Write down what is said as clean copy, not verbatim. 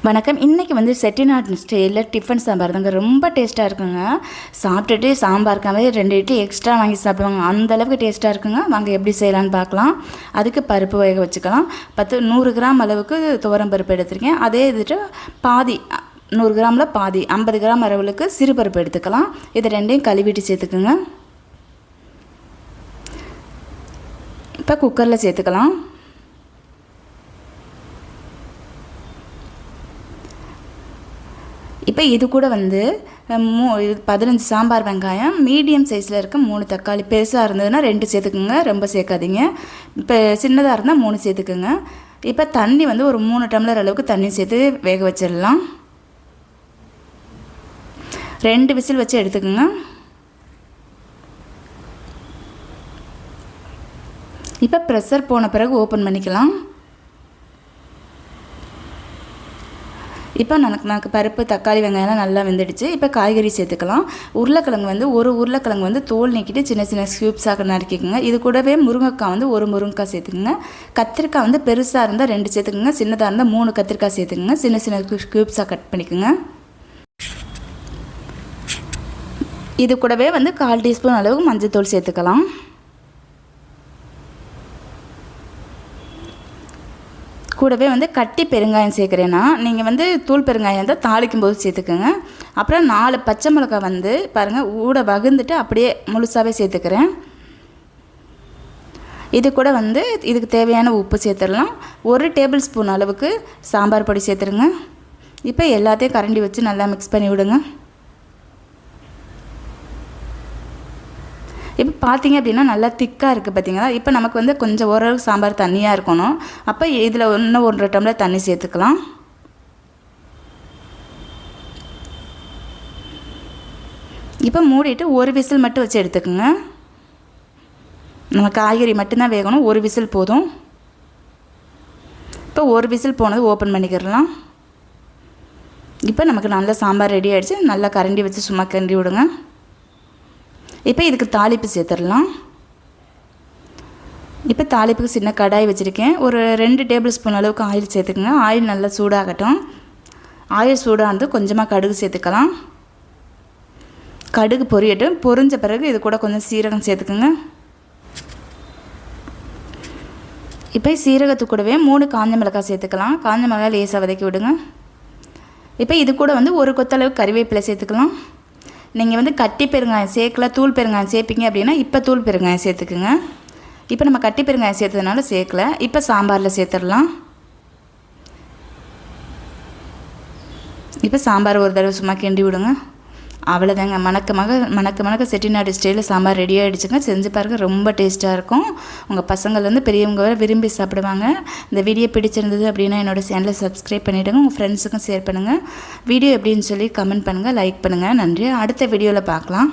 வணக்கம். இன்றைக்கி வந்து செட்டிநாட் ஸ்டைலில் டிஃபன் சாம்பார் தாங்க. ரொம்ப டேஸ்ட்டாக இருக்குங்க. சாப்பிட்டுட்டு சாம்பாருக்காகவே 2 இட்லி எக்ஸ்ட்ரா வாங்கி சாப்பிடுவாங்க. அந்தளவுக்கு டேஸ்ட்டாக இருக்குங்க. வாங்க எப்படி செய்யலான்னு பார்க்கலாம். அதுக்கு பருப்பு வேக வச்சுக்கலாம். 100 கிராம் அளவுக்கு துவரம் பருப்பு எடுத்துருக்கேன். அதே இதுட்டு பாதி 100 கிராமில் பாதி 50 கிராம் அளவுக்கு சிறுபருப்பு எடுத்துக்கலாம். இது ரெண்டையும் கழுவிட்டு சேர்த்துக்குங்க. இப்போ குக்கரில் சேர்த்துக்கலாம். இப்போ இது கூட வந்து 15 சாம்பார் வெங்காயம், மீடியம் சைஸில் இருக்க 3 தக்காளி, பெருசாக இருந்ததுன்னா 2 சேர்த்துக்குங்க, ரொம்ப சேர்க்காதீங்க. இப்போ சின்னதாக இருந்தால் 3 சேர்த்துக்குங்க. இப்போ தண்ணி வந்து ஒரு 3 டம்ளர் அளவுக்கு தண்ணி சேர்த்து வேக வச்சிடலாம். 2 விசில் வச்சு எடுத்துக்கோங்க. இப்போ ப்ரெஷர் போன பிறகு ஓப்பன் பண்ணிக்கலாம். இப்போ நமக்கு பருப்பு, தக்காளி, வெங்காயம்லாம் நல்லா வெந்துடுச்சு. இப்போ காய்கறி சேர்த்துக்கலாம். உருளைக்கிழங்கு வந்து ஒரு உருளைக்கிழங்கு வந்து தோல் நீக்கிட்டு சின்ன சின்ன க்யூப்ஸாக நறுக்கிக்கோங்க. இது கூடவே முருங்கைக்காய் வந்து ஒரு முருங்கைக்காய் சேர்த்துக்குங்க. கத்திரிக்காய் வந்து பெருசாக இருந்தால் 2 சேர்த்துக்குங்க, சின்னதாக இருந்தால் 3 கத்திரிக்காய் சேர்த்துக்குங்க. சின்ன சின்ன க்யூப்ஸாக கட் பண்ணிக்கோங்க. இது கூடவே வந்து 1/4 டீஸ்பூன் அளவுக்கு மஞ்சள் சேர்த்துக்கலாம். கூடவே வந்து கட்டி பெருங்காயம் சேர்க்குறேன்னா, நீங்கள் வந்து தூள் பெருங்காயம் தான் தாளிக்கும் போது சேர்த்துக்கோங்க. அப்புறம் 4 பச்சை மிளகாய் வந்து பாருங்கள் ஊட வகுந்துட்டு அப்படியே முழுசாகவே சேர்த்துக்கிறேன். இது கூட வந்து இதுக்கு தேவையான உப்பு சேர்த்துடலாம். 1 டேபிள் ஸ்பூன் அளவுக்கு சாம்பார் பொடி சேர்த்துருங்க. இப்போ எல்லாத்தையும் கரண்டி வச்சு நல்லா மிக்ஸ் பண்ணி விடுங்க. இப்போ பார்த்தீங்க அப்படின்னா நல்லா திக்காக இருக்குது பார்த்தீங்களா. இப்போ நமக்கு வந்து கொஞ்சம் ஓரளவுக்கு சாம்பார் தண்ணியாக இருக்கணும். அப்போ இதில் இன்னும் 1 டம்ளர் தண்ணி சேர்த்துக்கலாம். இப்போ மூடிட்டு 1 விசில் மட்டும் வச்சு எடுத்துக்கோங்க. நம்ம காய்கறி மட்டும்தான் வேகணும், 1 விசில் போதும். இப்போ 1 விசில் போனது ஓப்பன் பண்ணிக்கிறலாம். இப்போ நமக்கு நல்ல சாம்பார் ரெடி ஆகிடுச்சு. நல்லா கரண்டி வச்சு சும்மா கிண்டி விடுங்க. இப்போ இதுக்கு தாளிப்பு சேர்த்துடலாம். இப்போ தாளிப்புக்கு சின்ன கடாய் வச்சுருக்கேன். ஒரு 2 டேபிள் ஸ்பூன் அளவுக்கு ஆயில் சேர்த்துக்குங்க. ஆயில் நல்லா சூடாகட்டும். ஆயில் சூடானது கொஞ்சமாக கடுகு சேர்த்துக்கலாம். கடுகு பொரியட்டும். பொரிஞ்ச பிறகு இது கூட கொஞ்சம் சீரகம் சேர்த்துக்குங்க. இப்போ சீரகத்து கூடவே 3 காஞ்ச மிளகாய் சேர்த்துக்கலாம். காஞ்ச மிளகாய் லேசாக வதக்கி விடுங்க. இப்போ இது கூட வந்து 1 கொத்தளவு கறிவேப்பிலை சேர்த்துக்கலாம். நீங்கள் வந்து கட்டி பெருங்காயம் சேர்க்கல, தூள் பெருங்காயம் சேர்ப்பீங்க அப்படின்னா இப்போ தூள் பெருங்காயம் சேர்த்துக்குங்க. இப்போ நம்ம கட்டி பெருங்காயம் சேர்த்ததுனால சேர்க்கல. இப்போ சாம்பாரில் சேர்த்துடலாம். இப்போ சாம்பார் ஒரு தடவை சும்மா கிண்டி விடுங்க. அவ்வளோதாங்க. மணக்க செட்டிநாடு ஸ்டைலில் சாம்பார் ரெடி ஆகிடுச்சுங்க. செஞ்சு பாருங்கள், ரொம்ப டேஸ்ட்டாக இருக்கும். உங்கள் பசங்கள்லேருந்து பெரியவங்க வரை விரும்பி சாப்பிடுவாங்க. இந்த வீடியோ பிடிச்சிருந்தது அப்படின்னா என்னோடய சேனலை சப்ஸ்கிரைப் பண்ணிவிடுங்க. உங்கள் ஃப்ரெண்ட்ஸுக்கும் ஷேர் பண்ணுங்கள். வீடியோ எப்படின்னு சொல்லி கமெண்ட் பண்ணுங்கள், லைக் பண்ணுங்கள். நன்றி. அடுத்த வீடியோவில் பார்க்கலாம்.